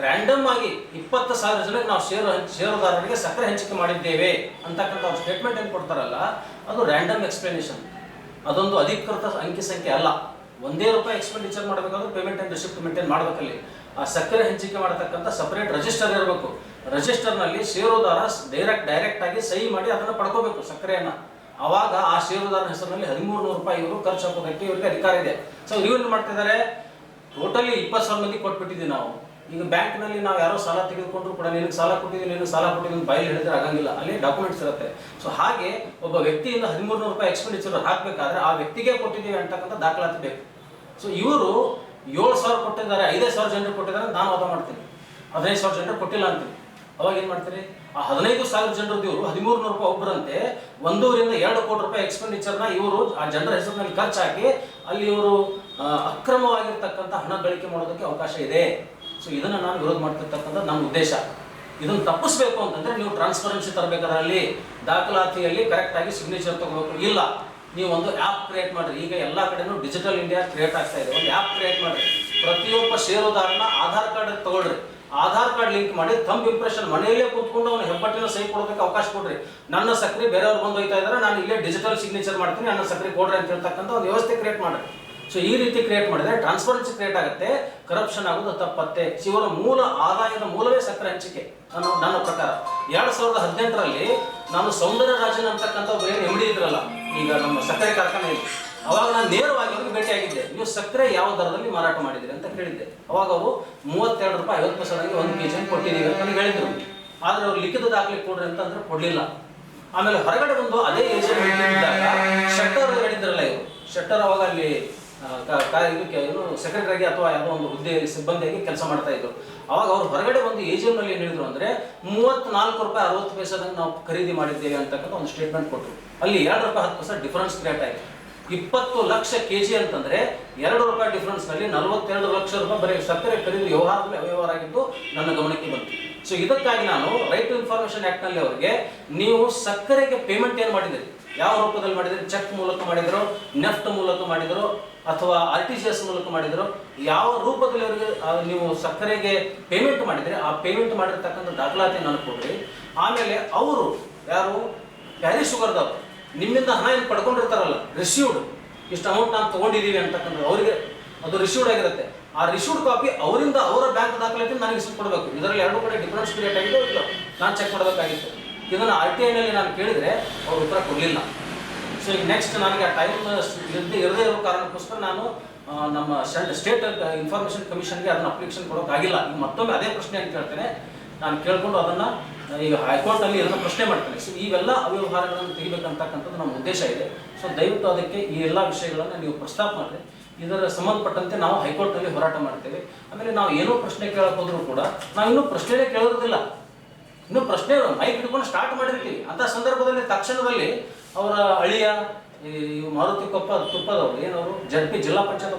ರ್ಯಾಂಡಮ್ ಆಗಿ 20,000 ಜನಕ್ಕೆ ನಾವು ಷೇರುದಾರರಿಗೆ ಸಕ್ಕರೆ ಹಂಚಿಕೆ ಮಾಡಿದ್ದೇವೆ ಅಂತಕ್ಕಂಥ ಅವ್ರು ಸ್ಟೇಟ್ಮೆಂಟ್ ಏನು ಕೊಡ್ತಾರಲ್ಲ, ಅದು ರ್ಯಾಂಡಮ್ ಎಕ್ಸ್ಪ್ಲನೇಷನ್. ಅದೊಂದು ಅಧಿಕೃತ ಅಂಕಿ ಸಂಖ್ಯೆ ಅಲ್ಲ. ₹1 ಎಕ್ಸ್ಪೆಂಡಿಚರ್ ಮಾಡಬೇಕಾದ್ರೆ ಪೇಮೆಂಟ್ ಆ್ಯಂಡ್ ರಿಸಿಪ್ಟ್ ಮೇಂಟೈನ್ ಮಾಡಬೇಕಲ್ಲಿ. ಆ ಸಕ್ಕರೆ ಹಂಚಿಕೆ ಮಾಡತಕ್ಕಂಥ ಸಪರೇಟ್ ರಿಜಿಸ್ಟರ್ ಇರಬೇಕು. ರಿಜಿಸ್ಟರ್ನಲ್ಲಿ ಷೇರುದಾರ ಡೈರೆಕ್ಟ್ ಆಗಿ ಸಹಿ ಮಾಡಿ ಅದನ್ನು ಪಡ್ಕೋಬೇಕು ಸಕ್ಕರೆಯನ್ನು. ಆವಾಗ ಆ ಷೇರುದಾರನ ಹೆಸರಿನಲ್ಲಿ ₹1,300 ಇವರು ಖರ್ಚು ಹಾಕೋದಕ್ಕೆ ಇವರಿಗೆ ಅಧಿಕಾರ ಇದೆ. ಸೊ ಇವ್ರು ಮಾಡ್ತಿದ್ದಾರೆ, ಟೋಟಲಿ 20,000 ಮಂದಿ ಕೊಟ್ಬಿಟ್ಟಿದ್ದೀವಿ ನಾವು. ಈಗ ಬ್ಯಾಂಕ್ನಲ್ಲಿ ನಾವು ಯಾರೋ ಸಾಲ ತೆಗೆದುಕೊಂಡ್ರು ಕೂಡ ನಿನಗೆ ಸಾಲ ಕೊಟ್ಟಿದ್ದೀವಿ, ನಿನಗೆ ಸಾಲ ಕೊಟ್ಟಿದ್ದೀನಿ ಬಾಯಲ್ಲಿ ಹೇಳಿದ್ರೆ ಆಗಂಗಿಲ್ಲ, ಅಲ್ಲಿ ಡಾಕ್ಯುಮೆಂಟ್ಸ್ ಇರುತ್ತೆ. ಸೊ ಹಾಗೆ ಒಬ್ಬ ವ್ಯಕ್ತಿಯಿಂದ ₹1,300 ಎಕ್ಸ್ಪೆಂಡಿಚರ್ ಹಾಕಬೇಕಾದ್ರೆ ಆ ವ್ಯಕ್ತಿಗೆ ಕೊಟ್ಟಿದ್ದೀವಿ ಅಂತಕ್ಕಂಥ ದಾಖಲಾತಿ ಬೇಕು. ಸೊ ಇವರು 7,000 ಕೊಟ್ಟಿದ್ದಾರೆ, 5,000 ಜನರು ಕೊಟ್ಟಿದ್ದಾರೆ, ನಾನು ವಾದ ಮಾಡ್ತೀನಿ. 15,000 ಜನರು ಕೊಟ್ಟಿಲ್ಲ ಅಂತೀನಿ. ಅವಾಗ ಏನು ಮಾಡ್ತೀರಿ? ಆ 15,000 ಜನರದ್ದು ಇವರು 1300 ರೂಪಾಯಿ ಒಬ್ಬರಂತೆ 1.5 ರಿಂದ 2 ಕೋಟಿ ರೂಪಾಯಿ ಎಕ್ಸ್ಪೆಂಡಿಚರ್ನ ಇವರು ಆ ಜನರ ಹೆಸರಿನಲ್ಲಿ ಖರ್ಚು ಹಾಕಿ ಅಲ್ಲಿ ಇವರು ಅಕ್ರಮವಾಗಿರ್ತಕ್ಕಂಥ ಹಣ ಗಳಿಕೆ ಮಾಡೋದಕ್ಕೆ ಅವಕಾಶ ಇದೆ. ಸೊ ಇದನ್ನು ನಾನು ವಿರೋಧ ಮಾಡ್ತಿರ್ತಕ್ಕಂಥ ನನ್ನ ಉದ್ದೇಶ. ಇದನ್ನು ತಪ್ಪಿಸ್ಬೇಕು ಅಂತಂದ್ರೆ ನೀವು ಟ್ರಾನ್ಸ್ಪರೆನ್ಸಿ ತರಬೇಕಾದ್ರಲ್ಲಿ ದಾಖಲಾತಿಯಲ್ಲಿ ಕರೆಕ್ಟಾಗಿ ಸಿಗ್ನೇಚರ್ ತಗೋಬೇಕು. ಇಲ್ಲ, ನೀವು ಒಂದು ಆ್ಯಪ್ ಕ್ರಿಯೇಟ್ ಮಾಡಿರಿ. ಈಗ ಎಲ್ಲ ಕಡೆನೂ ಡಿಜಿಟಲ್ ಇಂಡಿಯಾ ಕ್ರಿಯೇಟ್ ಆಗ್ತಾ ಇದೆ. ಒಂದು ಆ್ಯಪ್ ಕ್ರಿಯೇಟ್ ಮಾಡಿರಿ. ಪ್ರತಿಯೊಬ್ಬ ಷೇರುದಾರನ ಆಧಾರ್ ಕಾರ್ಡ್ ತಗೊಳ್ರಿ. ಆಧಾರ್ ಕಾರ್ಡ್ ಲಿಂಕ್ ಮಾಡಿ ಥಂಬ್ ಇಂಪ್ರೆಷನ್ ಮನೆಯಲ್ಲೇ ಕೂತ್ಕೊಂಡು ಅವನು ಹೆಬ್ಬಟ್ಟಿನ ಸಹಿ ಕೊಡೋದಕ್ಕೆ ಅವಕಾಶ ಕೊಡ್ರಿ. ನನ್ನ ಸಕ್ರೆ ಬೇರೆಯವ್ರು ಬಂದು ಹೋಗ್ತಾ ಇದ್ದಾರೆ, ನಾನು ಇಲ್ಲೇ ಡಿಜಿಟಲ್ ಸಿಗ್ನೇಚರ್ ಮಾಡ್ತೀನಿ, ನನ್ನ ಸಕ್ರೆ ಕೊಡ್ರಿ ಅಂತ ಹೇಳ್ತಕ್ಕಂಥ ಒಂದು ವ್ಯವಸ್ಥೆ ಕ್ರಿಯೇಟ್ ಮಾಡಿ. ಸೊ ಈ ರೀತಿ ಕ್ರಿಯೇಟ್ ಮಾಡಿದ್ರೆ ಟ್ರಾನ್ಸ್ಪರೆನ್ಸಿ ಕ್ರಿಯೇಟ್ ಆಗುತ್ತೆ, ಕರಪ್ಷನ್ ಆಗೋದು ತಪ್ಪತ್ತೆ. ಇವರ ಮೂಲ ಆದಾಯದ ಮೂಲವೇ ಸಕ್ಕರೆ ಹಂಚಿಕೆ ನನ್ನ ಪ್ರಕಾರ. 2018ರಲ್ಲಿ ನಾನು ಸೌಂದರ್ಯ ರಾಜನ್ ಅಂತಕ್ಕಂಥ ಒಬ್ಬರು ಏನು MD ಇದ್ರಲ್ಲ ಈಗ ನಮ್ಮ ಸಕ್ಕರೆ ಕಾರ್ಖಾನೆ, ಅವಾಗ ನಾನು ನೇರವಾಗಿ ಅವ್ರಿಗೆ ಭೇಟಿಯಾಗಿದ್ದೆ. ನೀವು ಸಕ್ಕರೆ ಯಾವ ದರದಲ್ಲಿ ಮಾರಾಟ ಮಾಡಿದ್ರಿ ಅಂತ ಕೇಳಿದ್ದೆ. ಅವಾಗ ಅವರು 32 ರೂಪಾಯಿ 50 ಪೈಸೆಗೆ 1 kg ಕೊಟ್ಟಿದ್ದೀವಿ ಅಂತ ನನಗೆ ಹೇಳಿದ್ರು. ಆದರೆ ಅವ್ರು ಲಿಖಿತ ದಾಖಲೆ ಕೊಡ್ರಿ ಅಂತಂದ್ರೆ ಕೊಡಲಿಲ್ಲ. ಆಮೇಲೆ ಹೊರಗಡೆ ಬಂದು ಅದೇ ಏಜೆಂಟ್ ಇದ್ದಾಗ ಶೆಟ್ಟರ್ ಹೇಳಿದ್ರಲ್ಲ, ಇವರು ಶೆಟ್ಟರ್ ಅವಾಗ ಅಲ್ಲಿ ಇದಕ್ಕೆ ಏನು ಸೆಕ್ರೆಟರಿಯಾಗಿ ಅಥವಾ ಯಾವುದೋ ಒಂದು ಹುದ್ದೆ ಸಿಬ್ಬಂದಿಯಾಗಿ ಕೆಲಸ ಮಾಡ್ತಾ ಇದ್ರು. ಅವಾಗ ಅವ್ರು ಹೊರಗಡೆ ಒಂದು ಏಜೆಂಟ್ನಲ್ಲಿ ಏನು ಹೇಳಿದ್ರು ಅಂದರೆ 34 ರೂಪಾಯಿ 60 ಪೈಸೆದಂಗೆ ನಾವು ಖರೀದಿ ಮಾಡಿದ್ದೇವೆ ಅಂತಕ್ಕಂಥ ಒಂದು ಸ್ಟೇಟ್ಮೆಂಟ್ ಕೊಟ್ಟರು. ಅಲ್ಲಿ 2 ರೂಪಾಯಿ 10 ಪೈಸೆ ಡಿಫರೆನ್ಸ್ ಕ್ರಿಯೇಟ್ ಆಯಿತು. 20 ಲಕ್ಷ kg ಅಂತಂದ್ರೆ 2 ರೂಪಾಯಿ ಡಿಫರೆನ್ಸ್ನಲ್ಲಿ 42 ಲಕ್ಷ ರೂಪಾಯಿ ಬರೀ ಸಕ್ಕರೆ ಖರೀದಿ ವ್ಯವಹಾರ ಆಗಿದ್ದು ನನ್ನ ಗಮನಕ್ಕೆ ಬಂತು. ಸೊ ಇದಕ್ಕಾಗಿ ನಾನು ರೈಟ್ ಟು ಇನ್ಫಾರ್ಮೇಶನ್ ಆ್ಯಕ್ಟ್ನಲ್ಲಿ ಅವರಿಗೆ ನೀವು ಸಕ್ಕರೆಗೆ ಪೇಮೆಂಟ್ ಏನು ಮಾಡಿದಿರಿ, ಯಾವ ರೂಪದಲ್ಲಿ ಮಾಡಿದಿರಿ, ಚೆಕ್ ಮೂಲಕ ಮಾಡಿದ್ರು, ನೆಫ್ಟ್ ಮೂಲಕ ಮಾಡಿದ್ರು ಅಥವಾ RTGS ಮೂಲಕ ಮಾಡಿದ್ರು, ಯಾವ ರೂಪದಲ್ಲಿ ಅವರಿಗೆ ನೀವು ಸಕ್ಕರೆಗೆ ಪೇಮೆಂಟ್ ಮಾಡಿದರೆ ಆ ಪೇಮೆಂಟ್ ಮಾಡಿರ್ತಕ್ಕಂಥ ದಾಖಲಾತಿ ನನಗೆ ಕೊಡ್ರಿ. ಆಮೇಲೆ ಅವರು ಯಾರು ಪ್ಯಾರಿಸ್ ಶುಗರ್ದವರು ನಿಮ್ಮಿಂದ ಹಣ ಏನು ಪಡ್ಕೊಂಡಿರ್ತಾರಲ್ಲ, ರಿಸೀವ್ಡ್ ಇಷ್ಟು ಅಮೌಂಟ್ ನಾನು ತೊಗೊಂಡಿದ್ದೀವಿ ಅಂತಕ್ಕಂಥದ್ದು ಅವರಿಗೆ ಅದು ರಿಸೀವ್ಡ್ ಆಗಿರುತ್ತೆ. ಆ ರಿಸೀವ್ಡ್ ಕಾಪಿ ಅವರಿಂದ ಅವರ ಬ್ಯಾಂಕ್ ದಾಖಲಾತಿ ನನಗೆ ಇಸ್ಕೊಂಡು ಕೊಡಬೇಕು. ಇದರಲ್ಲಿ 2 ಕಡೆ ಡಿಫರೆನ್ಸ್ ಕ್ರಿಯೇಟ್ ಆಗಿದೆ, ಇಲ್ಲ ನಾನು ಚೆಕ್ ಮಾಡಬೇಕಾಗಿತ್ತು. ಇದನ್ನು RTIನಲ್ಲಿ ನಾನು ಕೇಳಿದರೆ ಅವ್ರು ಉತ್ತರ ಕೊಡಲಿಲ್ಲ. ಸೊ ಈಗ ನೆಕ್ಸ್ಟ್ ನನಗೆ ಆ ಟೈಮ್ ಇರದೇ ಇರೋ ಕಾರಣಕ್ಕೋಸ್ಕರ ನಾನು ನಮ್ಮ ಸ್ಟೇಟ್ ಇನ್ಫಾರ್ಮೇಷನ್ ಕಮಿಷನ್ಗೆ ಅದನ್ನು ಅಪ್ಲಿಕೇಶನ್ ಕೊಡೋಕ್ಕಾಗಿಲ್ಲ. ಈಗ ಮತ್ತೊಮ್ಮೆ ಅದೇ ಪ್ರಶ್ನೆ ಅಂತ ಕೇಳ್ತೇನೆ, ನಾನು ಕೇಳಿಕೊಂಡು ಅದನ್ನು ಈಗ ಹೈಕೋರ್ಟಲ್ಲಿ ಇದನ್ನು ಪ್ರಶ್ನೆ ಮಾಡ್ತೇನೆ. ಸೊ ಇವೆಲ್ಲ ಅವ್ಯವಹಾರಗಳನ್ನು ತೆಗಿಬೇಕಂತಕ್ಕಂಥದ್ದು ನಮ್ಮ ಉದ್ದೇಶ ಇದೆ. ಸೊ ದಯವಿಟ್ಟು ಅದಕ್ಕೆ ಈ ಎಲ್ಲ ವಿಷಯಗಳನ್ನು ನೀವು ಪ್ರಸ್ತಾಪ ಮಾಡಿರಿ. ಇದರ ಸಂಬಂಧಪಟ್ಟಂತೆ ನಾವು ಹೈಕೋರ್ಟ್ನಲ್ಲಿ ಹೋರಾಟ ಮಾಡ್ತೇವೆ. ಆಮೇಲೆ ನಾವು ಏನೋ ಪ್ರಶ್ನೆ ಕೇಳಕ್ಕೆ ಹೋದರೂ ಕೂಡ ನಾವು ಇನ್ನೂ ಪ್ರಶ್ನೆನೇ ಕೇಳೋದಿಲ್ಲ, ಇನ್ನೂ ಪ್ರಶ್ನೆ ಮೈಕ್ ಹಿಡ್ಕೊಂಡು ಸ್ಟಾರ್ಟ್ ಮಾಡಿರ್ತೀವಿ. ಅಂಥ ಸಂದರ್ಭದಲ್ಲಿ ತಕ್ಷಣದಲ್ಲಿ ಅವರ ಅಳಿಯ ಈ ಮಾರುತಿ ತುಪ್ಪದವರು ಏನವರು ZP ಜಿಲ್ಲಾ ಪಂಚಾಯತ್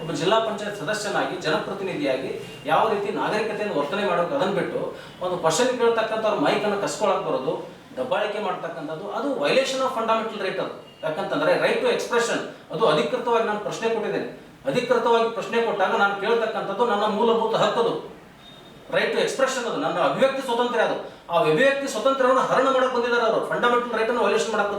ಒಬ್ಬ ಜಿಲ್ಲಾ ಪಂಚಾಯತ್ ಸದಸ್ಯನಾಗಿ ಜನಪ್ರತಿನಿಧಿಯಾಗಿ ಯಾವ ರೀತಿ ನಾಗರಿಕತೆಯನ್ನು ವರ್ತನೆ ಮಾಡೋಕೆ ಅದನ್ನು ಬಿಟ್ಟು ಒಂದು ಕ್ವಶನ್ ಕೇಳ್ತಕ್ಕಂಥವ್ರು ಮೈಕನ್ನು ಕಸ್ಕೊಳಕ್ಕೆ ಬರೋದು, ದಬ್ಬಾಳಿಕೆ ಮಾಡ್ತಕ್ಕಂಥದ್ದು, ಅದು ವೈಲೇಷನ್ ಆಫ್ ಫಂಡಮೆಂಟಲ್ ರೈಟ್. ಅದು ಯಾಕಂತಂದ್ರೆ ರೈಟ್ ಟು ಎಕ್ಸ್ಪ್ರೆಷನ್, ಅದು ಅಧಿಕೃತವಾಗಿ ನಾನು ಪ್ರಶ್ನೆ ಕೊಟ್ಟಿದ್ದೇನೆ. ಅಧಿಕೃತವಾಗಿ ಪ್ರಶ್ನೆ ಕೊಟ್ಟಾಗ ನಾನು ಕೇಳ್ತಕ್ಕಂಥದ್ದು ನನ್ನ ಮೂಲಭೂತ ಹಕ್ಕದು, ರೈಟ್ ಟು ಎಕ್ಸ್ಪ್ರೆಷನ್. ಅದು ನನ್ನ ಅಭಿವ್ಯಕ್ತಿ ಸ್ವಾತಂತ್ರ್ಯ. ಅದು ಆ ಅಭಿವ್ಯಕ್ತಿ ಸ್ವಾತಂತ್ರ್ಯವನ್ನು ಹರಣ ಮಾಡಕ್ಕೆ ಬಂದಿದ್ದಾರೆ ಅವರು. ಫಂಡಮೆಂಟಲ್ ರೈಟ್ ಅನ್ನು ವೈಲೇಷನ್ ಮಾಡಕ್ಕೆ